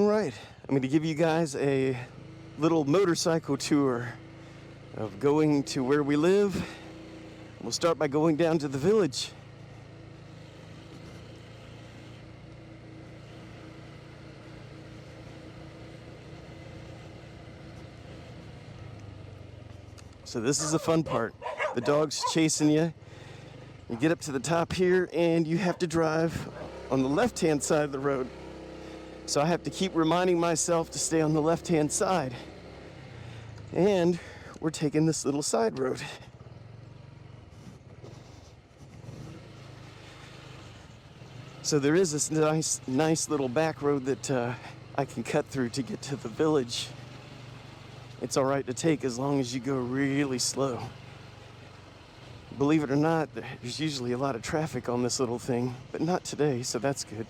All right, I'm going to give you guys a little motorcycle tour of going to where we live. We'll start by going down to the village. So this is the fun part. The dog's chasing you. You get up to the top here and you have to drive on the left-hand side of the road. So I have to keep reminding myself to stay on the left-hand side. And we're taking this little side road. So there is this nice little back road that I can cut through to get to the village. It's all right to take as long as you go really slow. Believe it or not, there's usually a lot of traffic on this little thing, but not today, so that's good.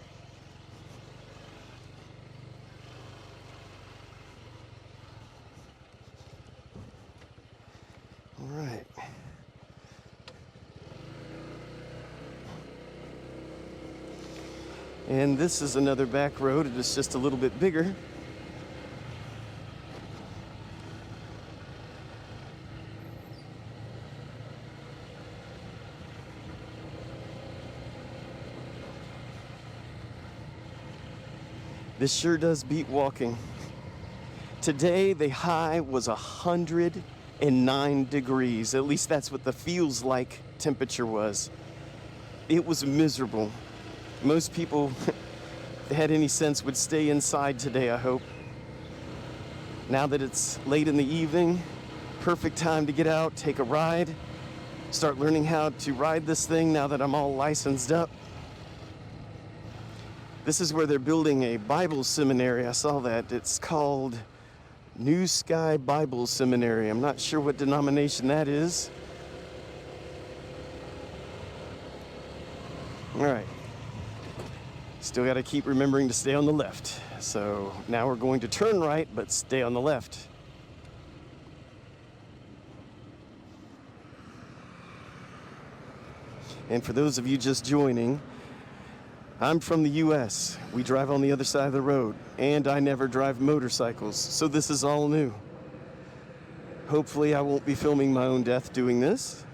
All right. And this is another back road. It is just a little bit bigger. This sure does beat walking. Today, the high was 109 degrees. At least that's what the feels like temperature was. It was miserable. Most people, if they had any sense, would stay inside today, I hope. Now that it's late in the evening, perfect time to get out, take a ride, start learning how to ride this thing now that I'm all licensed up. This is where they're building a Bible seminary. I saw that. It's called New Sky Bible Seminary. I'm not sure what denomination that is. All right. Still got to keep remembering to stay on the left. So now we're going to turn right, but stay on the left. And for those of you just joining, I'm from the US. We drive on the other side of the road, and I never drive motorcycles, so this is all new. Hopefully I won't be filming my own death doing this.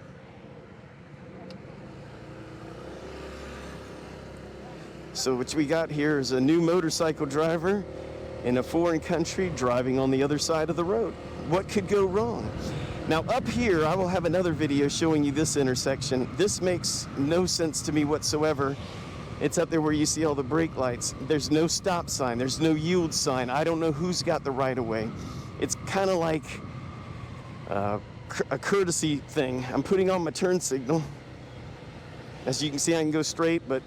So what we got here is a new motorcycle driver in a foreign country driving on the other side of the road. What could go wrong? Now up here, I will have another video showing you this intersection. This makes no sense to me whatsoever. It's up there where you see all the brake lights. There's no stop sign. There's no yield sign. I don't know who's got the right of way. It's kind of like a courtesy thing. I'm putting on my turn signal. As you can see, I can go straight, but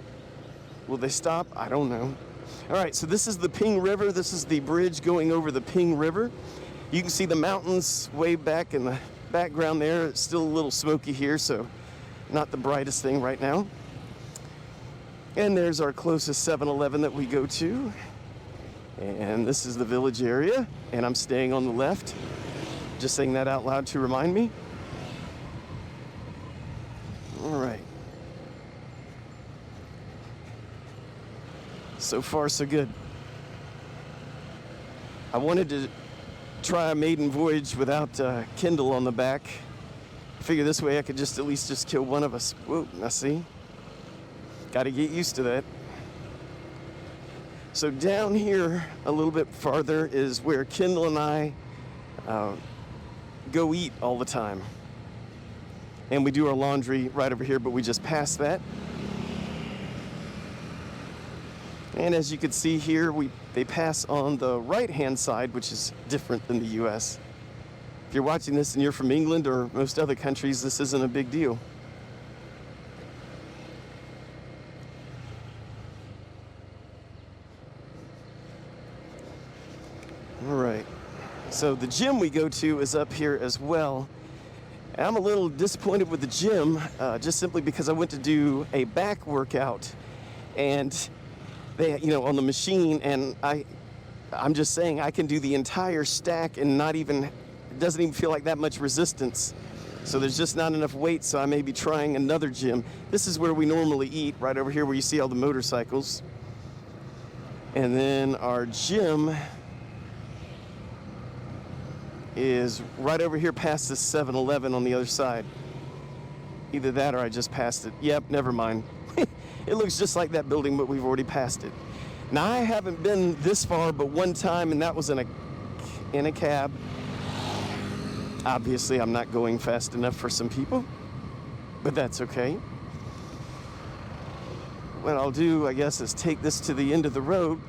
will they stop? I don't know. All right, so this is the Ping River. This is the bridge going over the Ping River. You can see the mountains way back in the background there. It's still a little smoky here, so not the brightest thing right now. And there's our closest 7-Eleven that we go to. And this is the village area, and I'm staying on the left. Just saying that out loud to remind me. All right. So far, so good. I wanted to try a maiden voyage without Kindle on the back. I figure this way I could just at least just kill one of us. Whoa, now see? Got to get used to that. So down here a little bit farther is where Kendall and I go eat all the time. And we do our laundry right over here, but we just passed that. And as you can see here, they pass on the right-hand side, which is different than the US. If you're watching this and you're from England or most other countries, this isn't a big deal. All right, so the gym we go to is up here as well. And I'm a little disappointed with the gym, just simply because I went to do a back workout, and they, on the machine, and I'm just saying I can do the entire stack and it doesn't even feel like that much resistance. So there's just not enough weight, so I may be trying another gym. This is where we normally eat, right over here where you see all the motorcycles. And then our gym is right over here past the 7-Eleven on the other side. Either that or I just passed it. Yep, never mind. It looks just like that building, but we've already passed it. Now, I haven't been this far but one time, and that was in a cab. Obviously, I'm not going fast enough for some people, but that's okay. What I'll do, I guess, is take this to the end of the road,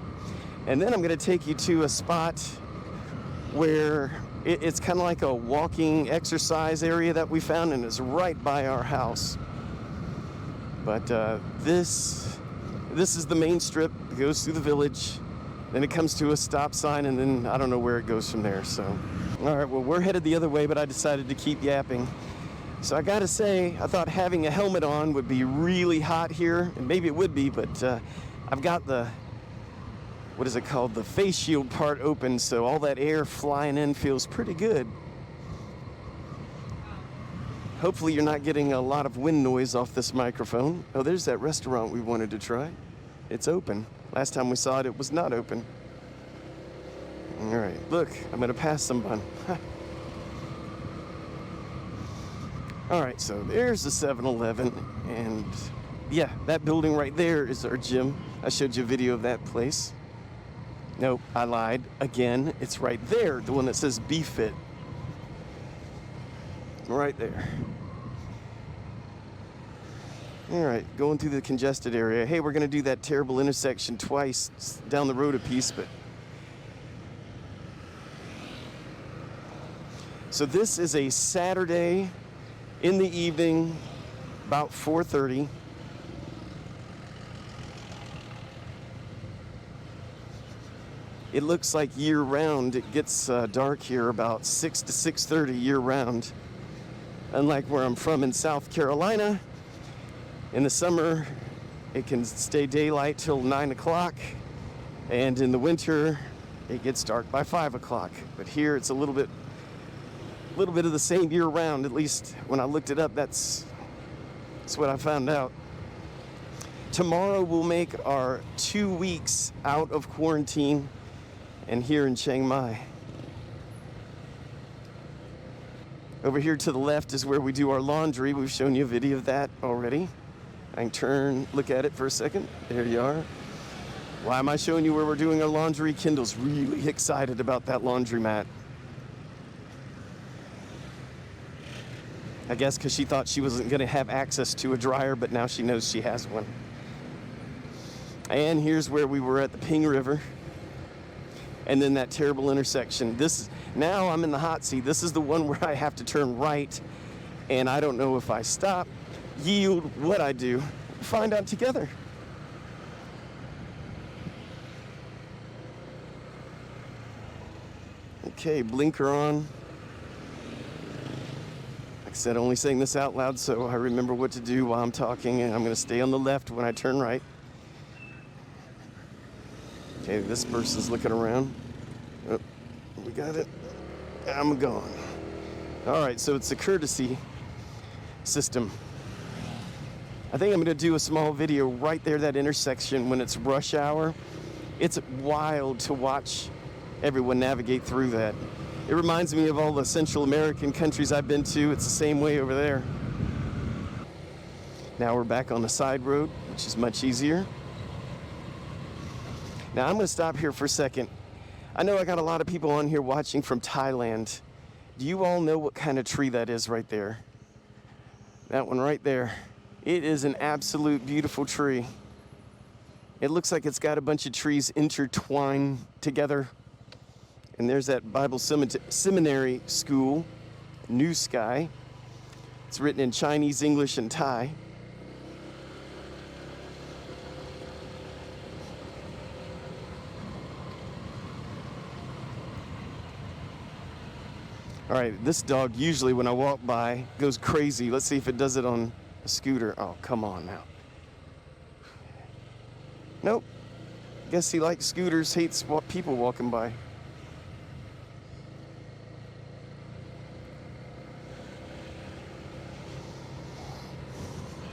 and then I'm going to take you to a spot where it's kind of like a walking exercise area that we found, and it's right by our house. But this is the main strip. It goes through the village, then it comes to a stop sign, and then I don't know where it goes from there. So, all right, well, we're headed the other way, but I decided to keep yapping. So I gotta say, I thought having a helmet on would be really hot here, and maybe it would be, but I've got the, what is it called, the face shield part open, so all that air flying in feels pretty good. Hopefully you're not getting a lot of wind noise off this microphone. Oh, there's that restaurant we wanted to try. It's open. Last time we saw it, it was not open. All right, look, I'm gonna pass someone. All right, so there's the 7-Eleven, and yeah, that building right there is our gym. I showed you a video of that place. Nope, I lied. Again, it's right there, the one that says B-Fit. Right there. All right, going through the congested area. Hey, we're gonna do that terrible intersection twice. It's down the road a piece, but. So this is a Saturday in the evening, about 4:30. It looks like year-round. It gets dark here about 6 to 6:30 year-round. Unlike where I'm from in South Carolina, in the summer, it can stay daylight till 9 o'clock, and in the winter, it gets dark by 5 o'clock. But here, it's a little bit of the same year-round. At least when I looked it up, that's what I found out. Tomorrow, we'll make our 2 weeks out of quarantine, and here in Chiang Mai. Over here to the left is where we do our laundry. We've shown you a video of that already. I can turn, look at it for a second. There you are. Why am I showing you where we're doing our laundry? Kendall's really excited about that laundromat. I guess because she thought she wasn't going to have access to a dryer, but now she knows she has one. And here's where we were at the Ping River. And then that terrible intersection. Now I'm in the hot seat. This is the one where I have to turn right, and I don't know if I stop, yield, what I do. We'll find out together. Okay, blinker on. Like I said, only saying this out loud so I remember what to do while I'm talking, and I'm going to stay on the left when I turn right. Okay, this person's looking around. Oh, we got it. I'm gone. All right, so it's a courtesy system. I think I'm going to do a small video right there, that intersection, when it's rush hour. It's wild to watch everyone navigate through that. It reminds me of all the Central American countries I've been to. It's the same way over there. Now we're back on the side road, which is much easier. Now I'm going to stop here for a second. I know I got a lot of people on here watching from Thailand. Do you all know what kind of tree that is right there? That one right there. It is an absolute beautiful tree. It looks like it's got a bunch of trees intertwined together. And there's that Bible Seminary School, New Sky. It's written in Chinese, English, and Thai. All right, this dog usually when I walk by goes crazy. Let's see if it does it on a scooter. Oh, come on now. Nope. Guess he likes scooters, hates people walking by.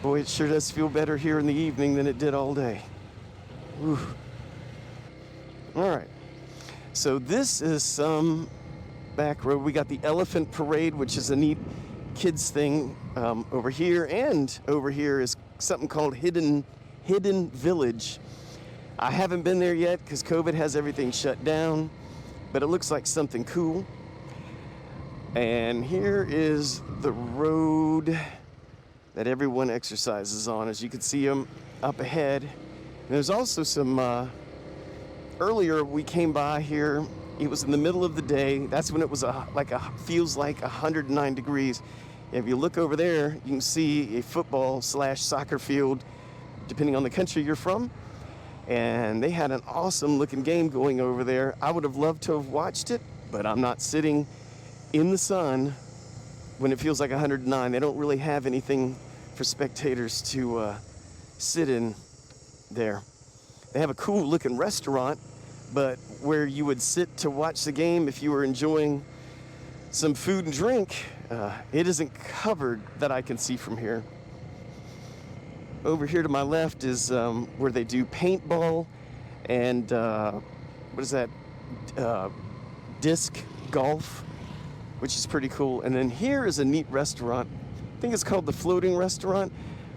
Boy, it sure does feel better here in the evening than it did all day. Whew. All right. So this is some back road. We got the Elephant Parade, which is a neat kids thing over here, and over here is something called Hidden Village. I haven't been there yet because COVID has everything shut down, but it looks like something cool. And here is the road that everyone exercises on. As you can see them up ahead. And there's also some, earlier we came by here, it was in the middle of the day. That's when it was feels like 109 degrees. If you look over there, you can see a football/soccer field, depending on the country you're from. And they had an awesome looking game going over there. I would have loved to have watched it, but I'm not sitting in the sun when it feels like 109. They don't really have anything for spectators to sit in there. They have a cool looking restaurant, but where you would sit to watch the game if you were enjoying some food and drink, it isn't covered that I can see from here. Over here to my left is where they do paintball and what is that? Disc golf, which is pretty cool. And then here is a neat restaurant. I think it's called the Floating Restaurant.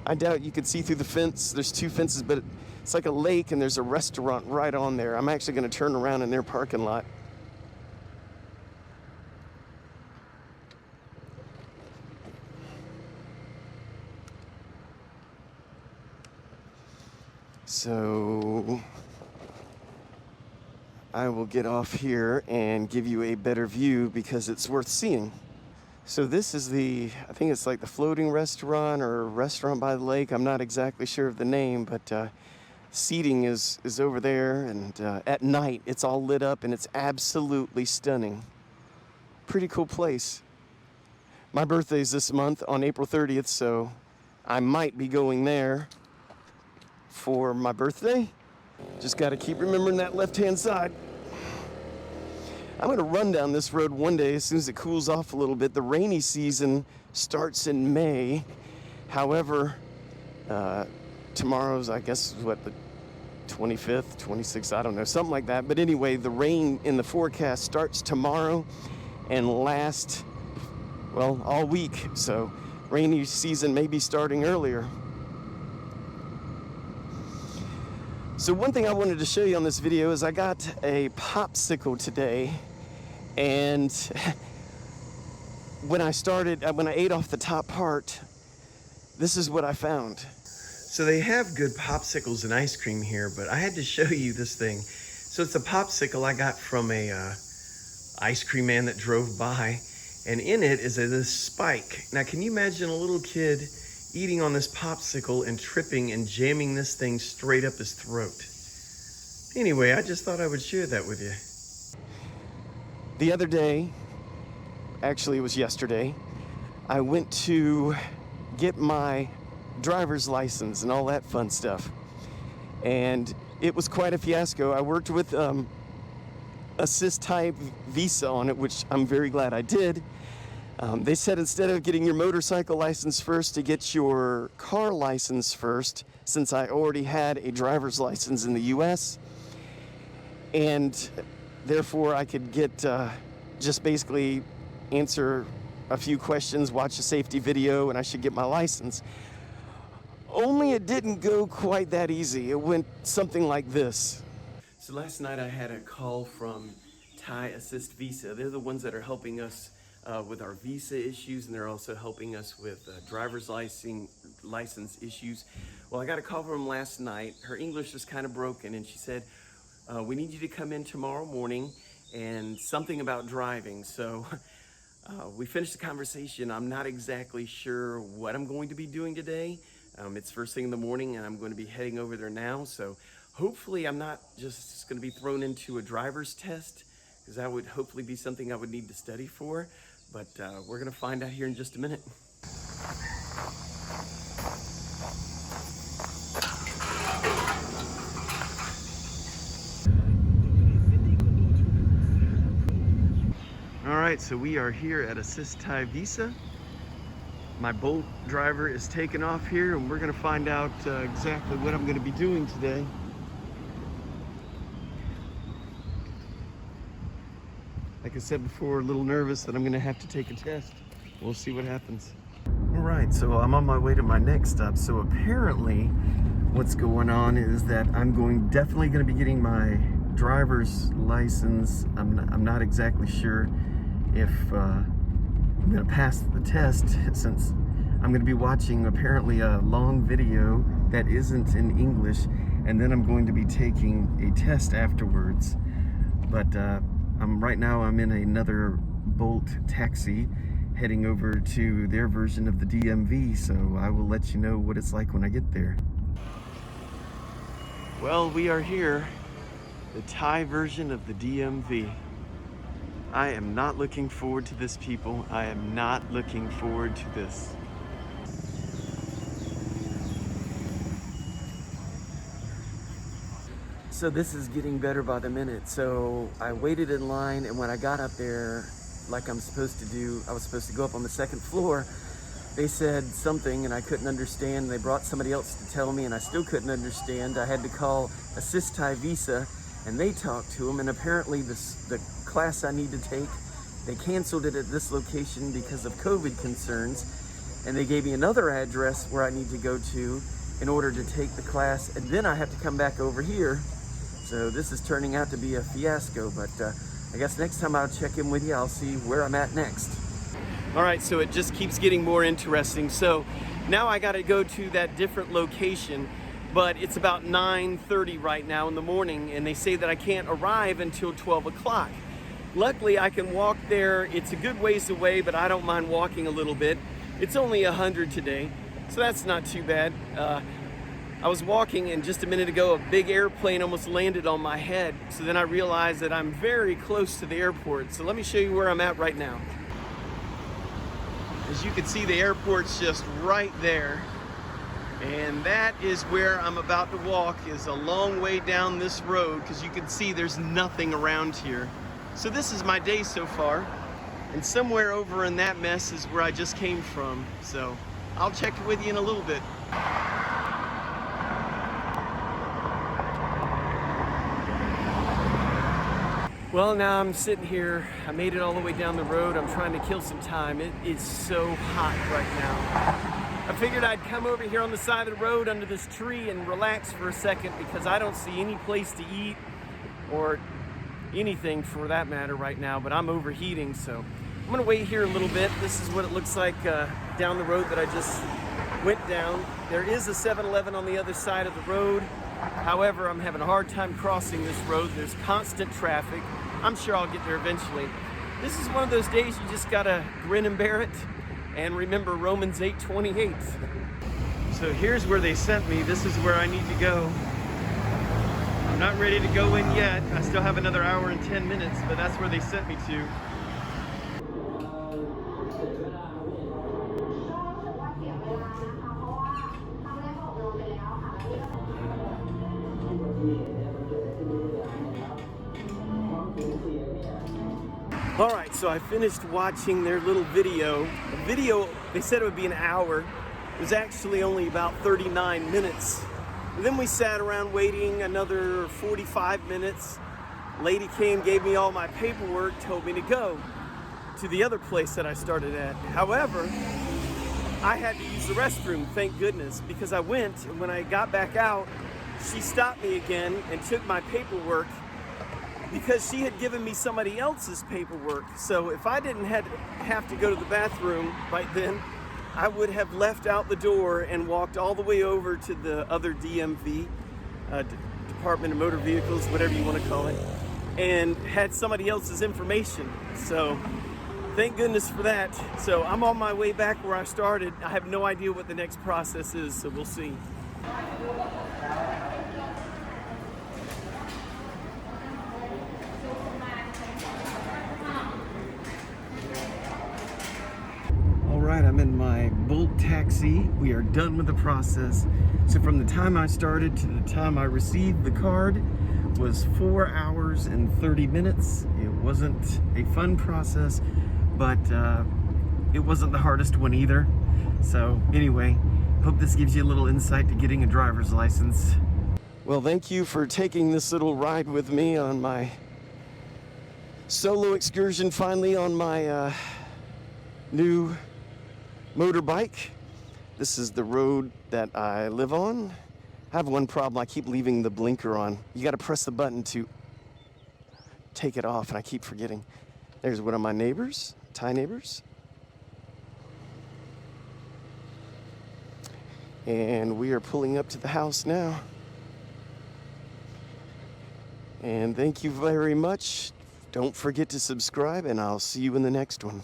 I doubt you could see through the fence. There's two fences, but it's like a lake and there's a restaurant right on there. I'm actually going to turn around in their parking lot. So I will get off here and give you a better view because it's worth seeing. So this is I think it's like the Floating Restaurant or Restaurant by the Lake. I'm not exactly sure of the name, but seating is over there, and at night it's all lit up and it's absolutely stunning. Pretty cool place. My birthday's this month on April 30th, so I might be going there for my birthday. Just got to keep remembering that left-hand side. I'm going to run down this road one day as soon as it cools off a little bit. The rainy season starts in May. However, tomorrow's, I guess, what, the 25th, 26th, I don't know, something like that. But anyway, the rain in the forecast starts tomorrow and lasts, well, all week. So rainy season may be starting earlier. So one thing I wanted to show you on this video is I got a popsicle today, and when I ate off the top part, this is what I found. So they have good popsicles and ice cream here, but I had to show you this thing. So it's a popsicle I got from a ice cream man that drove by, and in it is this spike. Now can you imagine a little kid eating on this popsicle and tripping and jamming this thing straight up his throat? Anyway, I just thought I would share that with you. The other day, actually it was yesterday, I went to get my driver's license and all that fun stuff. And it was quite a fiasco. I worked with Assist Type Visa on it, which I'm very glad I did. They said instead of getting your motorcycle license first, to get your car license first, since I already had a driver's license in the US. And therefore I could get, just basically answer a few questions, watch a safety video, and I should get my license. Only it didn't go quite that easy. It went something like this. So last night I had a call from Thai Assist Visa. They're the ones that are helping us with our visa issues, and they're also helping us with driver's license issues. Well, I got a call from them last night. Her English is kind of broken, and she said, we need you to come in tomorrow morning and something about driving. So we finished the conversation. I'm not exactly sure what I'm going to be doing today. It's first thing in the morning, and I'm going to be heading over there now. So hopefully I'm not just going to be thrown into a driver's test, because that would hopefully be something I would need to study for. But we're going to find out here in just a minute. All right, so we are here at Assist Thai Visa. My Bolt driver is taking off here, and we're going to find out exactly what I'm going to be doing today. like I said before, a little nervous that I'm gonna have to take a test. We'll see what happens. All right, so I'm on my way to my next stop. So apparently what's going on is that I'm definitely gonna be getting my driver's license. I'm not exactly sure if I'm gonna pass the test, since I'm gonna be watching apparently a long video that isn't in English, and then I'm going to be taking a test afterwards. But right now I'm in another Bolt taxi heading over to their version of the DMV, so I will let you know what it's like when I get there. Well, we are here, the Thai version of the DMV. I am not looking forward to this, people. I am not looking forward to this. So this is getting better by the minute. So I waited in line, and when I got up there, like I'm supposed to do, I was supposed to go up on the second floor. They said something and I couldn't understand. They brought somebody else to tell me and I still couldn't understand. I had to call Assist Thai Visa and they talked to them, and apparently the class I need to take, they canceled it at this location because of COVID concerns, and they gave me another address where I need to go to in order to take the class, and then I have to come back over here. So this is turning out to be a fiasco, but I guess next time I'll check in with you. I'll see where I'm at next. All right, so it just keeps getting more interesting. So now I got to go to that different location, but it's about 9:30 right now in the morning, and they say that I can't arrive until 12 o'clock. Luckily, I can walk there. It's a good ways away, but I don't mind walking a little bit. It's only 100 today, so that's not too bad. I was walking, and just a minute ago, a big airplane almost landed on my head. So then I realized that I'm very close to the airport. So let me show you where I'm at right now. As you can see, the airport's just right there. And that is where I'm about to walk, is a long way down this road, because you can see there's nothing around here. So this is my day so far. And somewhere over in that mess is where I just came from. So I'll check with you in a little bit. Well, now I'm sitting here. I made it all the way down the road. I'm trying to kill some time. It is so hot right now. I figured I'd come over here on the side of the road under this tree and relax for a second, because I don't see any place to eat or anything for that matter right now, but I'm overheating, so I'm gonna wait here a little bit. This is what it looks like down the road that I just went down. There is a 7-Eleven on the other side of the road. However, I'm having a hard time crossing this road. There's constant traffic. I'm sure I'll get there eventually. This is one of those days you just gotta grin and bear it and remember Romans 8:28. So here's where they sent me. This is where I need to go. I'm not ready to go in yet. I still have another hour and 10 minutes, but that's where they sent me to. All right, so I finished watching their little video. The video, they said it would be an hour. It was actually only about 39 minutes. And then we sat around waiting another 45 minutes. Lady came, gave me all my paperwork, told me to go to the other place that I started at. However, I had to use the restroom, thank goodness, because I went, and when I got back out, she stopped me again and took my paperwork, because she had given me somebody else's paperwork. So if I didn't have to go to the bathroom right then, I would have left out the door and walked all the way over to the other DMV, Department of Motor Vehicles, whatever you want to call it, and had somebody else's information. So thank goodness for that. So I'm on my way back where I started. I have no idea what the next process is, so we'll see. Alright, I'm in my Bolt taxi. We are done with the process. So from the time I started to the time I received the card was 4 hours and 30 minutes. It wasn't a fun process, but it wasn't the hardest one either. So anyway, hope this gives you a little insight to getting a driver's license. Well, thank you for taking this little ride with me on my Solo excursion finally on my new motorbike. This is the road that I live on. I have one problem. I keep leaving the blinker on. You got to press the button to take it off, and I keep forgetting. There's one of my neighbors, Thai neighbors. And we are pulling up to the house now. And thank you very much. Don't forget to subscribe, and I'll see you in the next one.